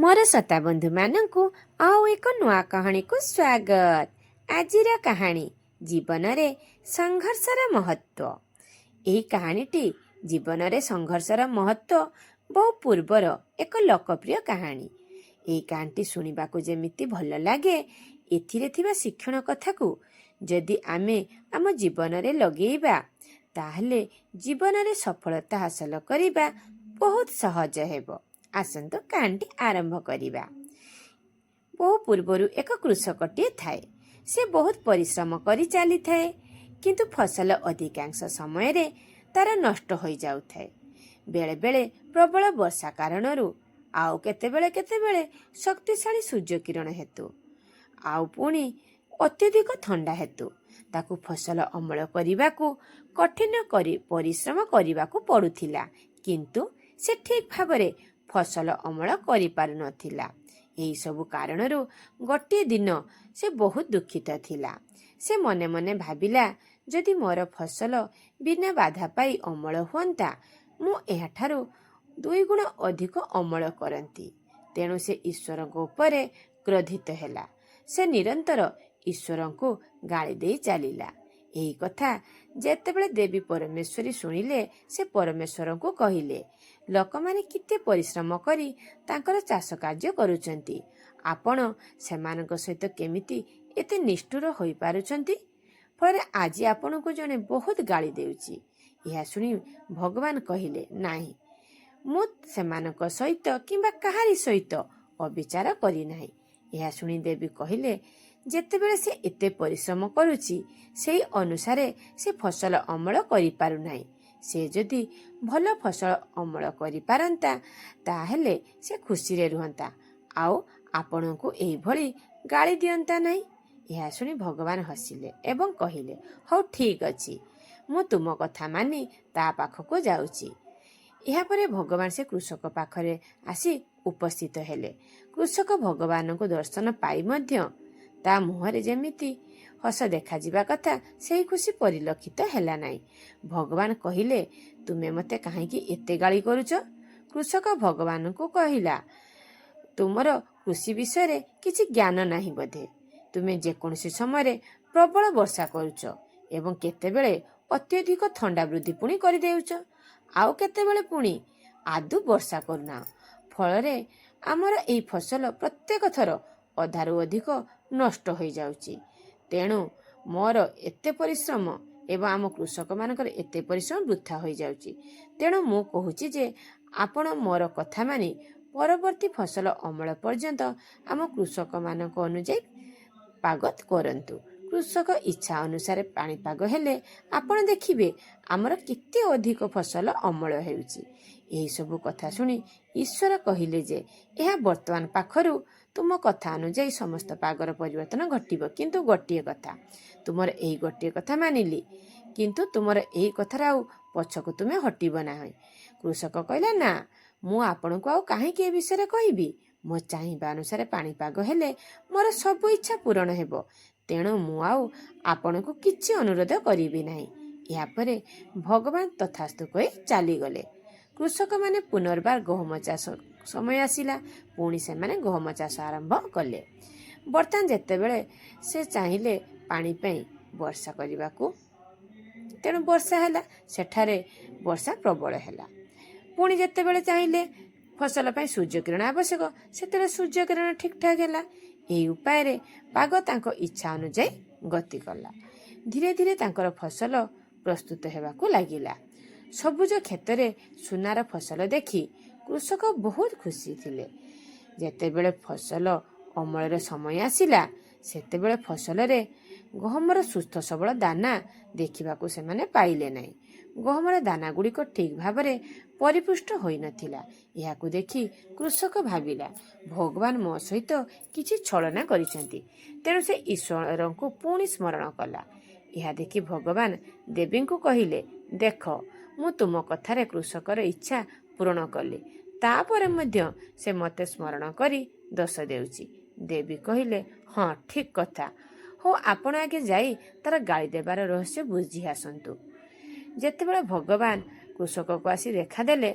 मोर श्रोता बंधु मानू आउ एक नुआ कहानी को स्वागत। आजिर कहानी जीवन रे संघर्षर महत्व। यही कहानीटी जीवन रे संघर्षर महत्व बहु पूर्वर एक लोकप्रिय कहानी। यही कहानी शुणिबाकू जेमिति भल लागे एथिरे थिबा शिक्षण कथा को जदि आमे आम जीवन रे लगेइबा ताहले जीवन रे सफलता हासिल करिबा बहुत सहज हेबो। आसंतु कहानी आरंभ करिबा। बहु पूर्वरु एक कृषकटीए थाए। से बहुत परिश्रम करी चली थाए, किंतु फसल अधिकांश समय रे तार नष्ट हो जाउथाए। बेले बेले प्रबल वर्षा कारणरू आउ केतेबेले शक्तिशाली सूर्य किरण हेतु आउ पुणी अत्यधिक ठंडा हेतु ताकू फसल अमल करने कठिन करी परिश्रम करने पड़ुथिला, किंतु से ठीक भावरे फसल अमल करि पारु नथिला। एही सबु कारणरू गोटे दिन से बहुत दुखित थिला। से मने मने भाबिला, जदि मोर फसल बिना बाधा पाई अमल हुअंता मु एहाठारु 2 गुण अधिक अमल करंती। तेणु से ईश्वर को उपरे क्रोधित हेला। से निरंतर ईश्वर को गाली दे चलिला। एही कथा जेतेबेले देवी परमेश्वरी शुणिले से परमेश्वर को कहिले, लोक माने किते परिश्रम करी तांकर चाष कार्य करूचंती, आपण सेमानक सहित केमिति एते निष्ठुर होई पारुचंती। फल आज आपण को जने बहुत गाली देउची। यह सुनी भगवान कहिले, नाही मु सेमानक सहित किंबा कहारी सहित अविचार करी नाही। यह सुनी देवी कहिले, जेतेबेले से एते परिश्रम करुची सेही अनुसारे से फसल अमल करि पारु नाही। से जदि भल फसल अमल करि पारंता ताहेले से खुशी रे रुहंता, आउ आपण को एही भली गाली दियंता नाही। यह सुनी भगवान हसिले एवं कहिले, हौ ठीक अछि, मु तुम कथा मानी ता पाखको जाउची। यह परे भगवान से कृषक पाखरे आसी उपस्थित हेले। कृषक भगवान को दर्शन पाई मध्य ता मुहरे जेमिति हस देखा जिबा कथा सेही खुशी परिलक्षित हेला नाही। भगवान कहिले, तुमे मते काहेकि एते गाली करूच? कृषक भगवान को कहिला, तुमर कृषि विषय रे किछि ज्ञान नाही बोधे। तुमे जेकोसी समय प्रबल वर्षा करूच एवं केतेबेले अत्यधिक ठंडा वृद्धि पुणी कर देउच, आउ केतेबेले पुणी आदु वर्षा करुना। फलरे आमर एई फसल प्रत्येक थर अधारु अधिक नष्ट हो जाउची। तेणु मोर एते परिश्रम एवं आम कृषक मानकर एते परिश्रम वृथा हो जाउची। तेणु मु कहूची जे आपण मोर कथा मानी परवर्ती फसल अमल पर्यंत आम कृषक मानक अनुଯାयी पागत करंतु। कृषक इच्छा अनुसार पाणीपाग हेले आपण देखिबे आमर केते अधिक फसल अमल हेउची। एही सब कथा सुनी ईश्वर कहिले जे यह वर्तमान पाखरु तुम कथा अनुଯାयी समस्त पागर परिवर्तन घटिब, किंतु गोटिए कथा तुमर एही गोटिए कथा मानिली, किंतु तुमर एही कथार आउ पछको तुमे हटिब नाही। कृषक कहला, ना मु आपण को आउ काहेकि ए विषय कहबी। मो चाहिबा अनुसार पाणीपाग हेले मोर सब इच्छा पूरण हेबो। तेणु मु आउ आपण को किछि अनुरोध करिबी नाही। या परे भगवान तथास्तु कहि चली गले। कृषक माने पुनर्बार गहम चाष समय आसिला। पुणी से माने गहम चाष आरंभ कले। बर्तमान जेतेबेले से चाहिले पानी पई वर्षा करिबाकू, तेणु वर्षा हैला। सेठारे वर्षा प्रबल हैला। पुणी जेतेबेले चाहिले फसल पई सूर्य किरण आवश्यक, सेतेबेले सूर्य किरण ठीक ठाक हैला। एही उपाय रे पाग तांको इच्छा अनुଯାयी गति कला। धीरे धीरे तांकर फसल प्रस्तुत हेबाकू लागिला। सबुज खेतरे सुनार फसल देखि कृषक बहुत खुशी थिले। जेतेबेले फसल अमलर समय आसिला सेतेबेले फसल रे गहमर सुस्थ सबल दाना देखिबाकू सेमाने पाइले नाही। गहमर दाना गुड़िक ठीक भावरे परिपुष्ट होई नथिला। याकू देखि कृषक भाबिला, भगवान मो सहित किछि छलना करिसेंती। तेणु से ईश्वर को पुणी स्मरण कला। यह देखि भगवान देवी को कहिले, देख मु तुम कथारे कृषकर इच्छा पूर्ण कली, तापर मध्य से मते स्मरण करी दोष देउची। देवी कहिले, हाँ ठीक कथा, हो आपण आगे जाई तार गाली देबार रहस्य बुझी आसंतु। जेतेबेले भगवान कृषक को आसी देखा देले,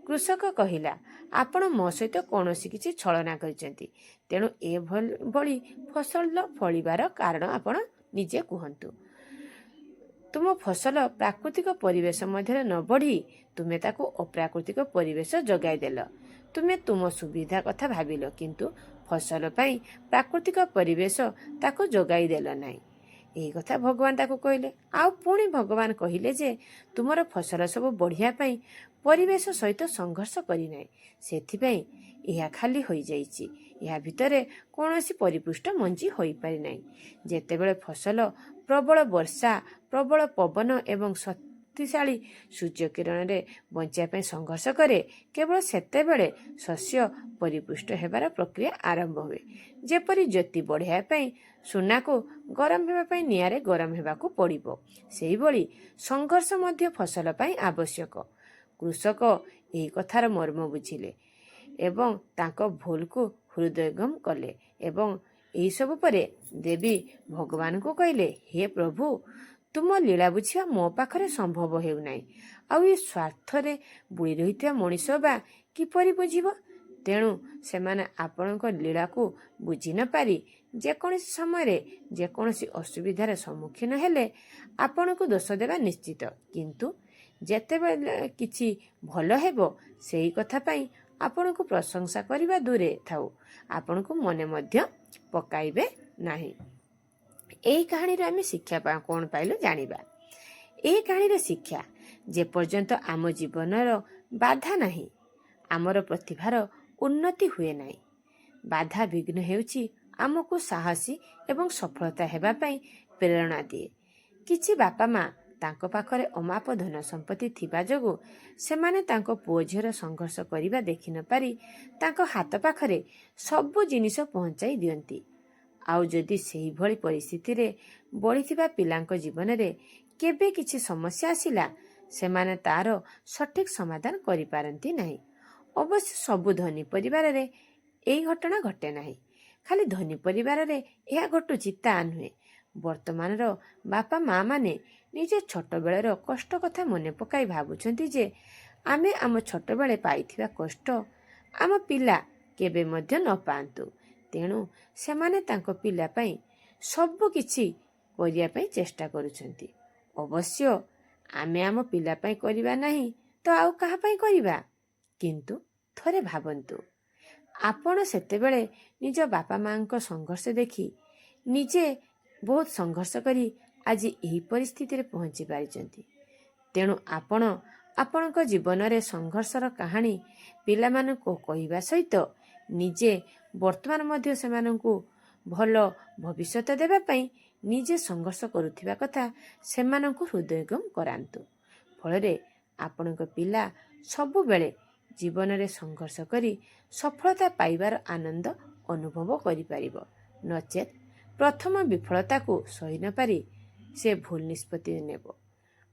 କୃଷକ କହିଲା, ଆପଣ ମୋ ସହିତ କୌଣସି କିଛି ଛଳନା କରିଛନ୍ତି, ତେଣୁ ଏଭଳି ଫସଲ ଫଳିବାର କାରଣ ଆପଣ ନିଜେ କୁହନ୍ତୁ। ତୁମ ଫସଲ ପ୍ରାକୃତିକ ପରିବେଶ ମଧ୍ୟରେ ନ ବଢ଼ି ତୁମେ ତାକୁ ଅପ୍ରାକୃତିକ ପରିବେଶ ଯୋଗାଇ ଦେଲ। ତୁମେ ତୁମ ସୁବିଧା କଥା ଭାବିଲ, କିନ୍ତୁ ଫସଲ ପାଇଁ ପ୍ରାକୃତିକ ପରିବେଶ ତାକୁ ଯୋଗାଇ ଦେଲ ନାହିଁ। ଏହି କଥା ଭଗବାନ ତାକୁ କହିଲେ। ଆଉ ପୁଣି ଭଗବାନ କହିଲେ ଯେ ତୁମର ଫସଲ ସବୁ ବଢ଼ିବା ପାଇଁ ପରିବେଶ ସହିତ ସଂଘର୍ଷ କରିନାହିଁ, ସେଥିପାଇଁ ଏହା ଖାଲି ହୋଇଯାଇଛି। ଏହା ଭିତରେ କୌଣସି ପରିପୃଷ୍ଟ ମଞ୍ଜି ହୋଇପାରିନାହିଁ। ଯେତେବେଳେ ଫସଲ ପ୍ରବଳ ବର୍ଷା, ପ୍ରବଳ ପବନ ଏବଂ ଶକ୍ତିଶାଳୀ ସୂର୍ଯ୍ୟକିରଣରେ ବଞ୍ଚିବା ପାଇଁ ସଂଘର୍ଷ କରେ, କେବଳ ସେତେବେଳେ ଶସ୍ୟ ପରିପୃଷ୍ଟ ହେବାର ପ୍ରକ୍ରିୟା ଆରମ୍ଭ ହୁଏ। ଯେପରି ଜ୍ୟୋତି ବଢ଼ାଇବା ପାଇଁ ସୁନାକୁ ଗରମ ହେବା ପାଇଁ ନିଆଁରେ ଗରମ ହେବାକୁ ପଡ଼ିବ, ସେହିଭଳି ସଂଘର୍ଷ ମଧ୍ୟ ଫସଲ ପାଇଁ ଆବଶ୍ୟକ। କୃଷକ ଏହି କଥାର ମର୍ମ ବୁଝିଲେ ଏବଂ ତାଙ୍କ ଭୁଲକୁ ହୃଦୟଙ୍ଗମ କଲେ ଏବଂ ଏହିସବୁ ପରେ ଦେବୀ ଭଗବାନଙ୍କୁ କହିଲେ, ହେ ପ୍ରଭୁ, ତୁମ ଲୀଳା ବୁଝିବା ମୋ ପାଖରେ ସମ୍ଭବ ହେଉନାହିଁ। ଆଉ ଏ ସ୍ୱାର୍ଥରେ ବୁଡ଼ି ରହିଥିବା ମଣିଷ ବା କିପରି ବୁଝିବ? ତେଣୁ ସେମାନେ ଆପଣଙ୍କ ଲୀଳାକୁ ବୁଝି ନ ପାରି ଯେକୌଣସି ସମୟରେ ଯେକୌଣସି ଅସୁବିଧାର ସମ୍ମୁଖୀନ ହେଲେ ଆପଣଙ୍କୁ ଦୋଷ ଦେବା ନିଶ୍ଚିତ। କିନ୍ତୁ ଯେତେବେଳେ କିଛି ଭଲ ହେବ, ସେହି କଥା ପାଇଁ ଆପଣଙ୍କୁ ପ୍ରଶଂସା କରିବା ଦୂରେ ଥାଉ, ଆପଣଙ୍କୁ ମନେ ମଧ୍ୟ ପକାଇବେ ନାହିଁ। ଏହି କାହାଣୀରେ ଆମେ ଶିକ୍ଷା କ'ଣ ପାଇଲୁ ଜାଣିବା। ଏହି କାହାଣୀର ଶିକ୍ଷା, ଯେପର୍ଯ୍ୟନ୍ତ ଆମ ଜୀବନର ବାଧା ନାହିଁ, ଆମର ପ୍ରତିଭାର ଉନ୍ନତି ହୁଏ ନାହିଁ। ବାଧା ବିଘ୍ନ ହେଉଛି ଆମକୁ ସାହସୀ ଏବଂ ସଫଳତା ହେବା ପାଇଁ ପ୍ରେରଣା ଦିଏ। କିଛି ବାପା ମା ତାଙ୍କ ପାଖରେ ଅମାପ ଧନ ସମ୍ପତ୍ତି ଥିବା ଯୋଗୁଁ ସେମାନେ ତାଙ୍କ ପୁଅ ଝିଅର ସଂଘର୍ଷ କରିବା ଦେଖି ନ ପାରି ତାଙ୍କ ହାତ ପାଖରେ ସବୁ ଜିନିଷ ପହଞ୍ଚାଇ ଦିଅନ୍ତି। ଆଉ ଯଦି ସେହିଭଳି ପରିସ୍ଥିତିରେ ବଢ଼ିଥିବା ପିଲାଙ୍କ ଜୀବନରେ କେବେ କିଛି ସମସ୍ୟା ଆସିଲା, ସେମାନେ ତାର ସଠିକ୍ ସମାଧାନ କରିପାରନ୍ତି ନାହିଁ। ଅବଶ୍ୟ ସବୁ ଧନୀ ପରିବାରରେ ଏହି ଘଟଣା ଘଟେ ନାହିଁ। ଖାଲି ଧନୀ ପରିବାରରେ ଏହା ଘଟୁଛି ତା ନୁହେଁ। ବର୍ତ୍ତମାନର ବାପା ମା ମାନେ ନିଜ ଛୋଟବେଳର କଷ୍ଟ କଥା ମନେ ପକାଇ ଭାବୁଛନ୍ତି ଯେ ଆମେ ଆମ ଛୋଟବେଳେ ପାଇଥିବା କଷ୍ଟ ଆମ ପିଲା କେବେ ମଧ୍ୟ ନ ପାଆନ୍ତୁ। ତେଣୁ ସେମାନେ ତାଙ୍କ ପିଲା ପାଇଁ ସବୁ କିଛି କରିବା ପାଇଁ ଚେଷ୍ଟା କରୁଛନ୍ତି। ଅବଶ୍ୟ ଆମେ ଆମ ପିଲା ପାଇଁ କରିବା ନାହିଁ ତ ଆଉ କାହା ପାଇଁ କରିବା? କିନ୍ତୁ ଥରେ ଭାବନ୍ତୁ, ଆପଣ ସେତେବେଳେ ନିଜ ବାପା ମାଙ୍କ ସଂଘର୍ଷ ଦେଖି ନିଜେ ବହୁତ ସଂଘର୍ଷ କରି ଆଜି ଏହି ପରିସ୍ଥିତିରେ ପହଞ୍ଚି ପାରିଛନ୍ତି। ତେଣୁ ଆପଣ ଆପଣଙ୍କ ଜୀବନରେ ସଂଘର୍ଷର କାହାଣୀ ପିଲାମାନଙ୍କୁ କହିବା ସହିତ ନିଜେ ବର୍ତ୍ତମାନ ମଧ୍ୟ ସେମାନଙ୍କୁ ଭଲ ଭବିଷ୍ୟତ ଦେବା ପାଇଁ ନିଜେ ସଂଘର୍ଷ କରୁଥିବା କଥା ସେମାନଙ୍କୁ ହୃଦୟଙ୍ଗମ କରାନ୍ତୁ। ଫଳରେ ଆପଣଙ୍କ ପିଲା ସବୁବେଳେ ଜୀବନରେ ସଂଘର୍ଷ କରି ସଫଳତା ପାଇବାର ଆନନ୍ଦ ଅନୁଭବ କରିପାରିବ। ନଚେତ୍ ପ୍ରଥମ ବିଫଳତାକୁ ସହି ନ ପାରି ସେ ଭୁଲ ନିଷ୍ପତ୍ତି ନେବ।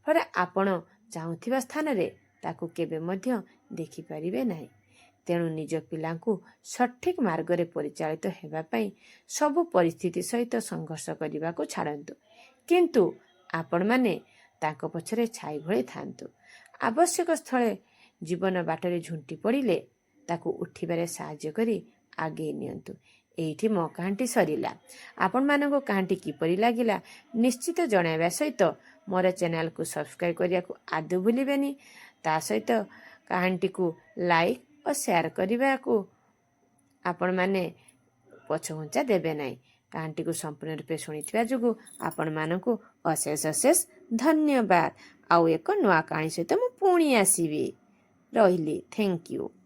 ଫଳରେ ଆପଣ ଚାହୁଁଥିବା ସ୍ଥାନରେ ତାକୁ କେବେ ମଧ୍ୟ ଦେଖିପାରିବେ ନାହିଁ। ତେଣୁ ନିଜ ପିଲାଙ୍କୁ ସଠିକ୍ ମାର୍ଗରେ ପରିଚାଳିତ ହେବା ପାଇଁ ସବୁ ପରିସ୍ଥିତି ସହିତ ସଂଘର୍ଷ କରିବାକୁ ଛାଡ଼ନ୍ତୁ। କିନ୍ତୁ ଆପଣମାନେ ତାଙ୍କ ପଛରେ ଛାଇ ଭଳି ଥାଆନ୍ତୁ। ଆବଶ୍ୟକ ସ୍ଥଳେ ଜୀବନ ବାଟରେ ଝୁଣ୍ଟି ପଡ଼ିଲେ ତାକୁ ଉଠିବାରେ ସାହାଯ୍ୟ କରି ଆଗେଇ ନିଅନ୍ତୁ। ଏଇଠି ମୋ କାହାଣୀଟି ସରିଲା। ଆପଣମାନଙ୍କୁ କାହାଣୀଟି କିପରି ଲାଗିଲା ନିଶ୍ଚିତ ଜଣାଇବା ସହିତ ମୋର ଚ୍ୟାନେଲକୁ ସବସ୍କ୍ରାଇବ୍ କରିବାକୁ ଆଦୌ ଭୁଲିବେନି। ତା ସହିତ କାହାଣୀଟିକୁ ଲାଇକ୍ ଓ ସେୟାର କରିବାକୁ ଆପଣମାନେ ପଛଘୁଞ୍ଚା ଦେବେ ନାହିଁ। କାହାଣୀଟିକୁ ସମ୍ପୂର୍ଣ୍ଣ ରୂପେ ଶୁଣିଥିବା ଯୋଗୁଁ ଆପଣମାନଙ୍କୁ ଅଶେଷ ଅଶେଷ ଧନ୍ୟବାଦ। ଆଉ ଏକ ନୂଆ କାହାଣୀ ସହିତ ମୁଁ ପୁଣି ଆସିବି। ରହିଲି। Thank you.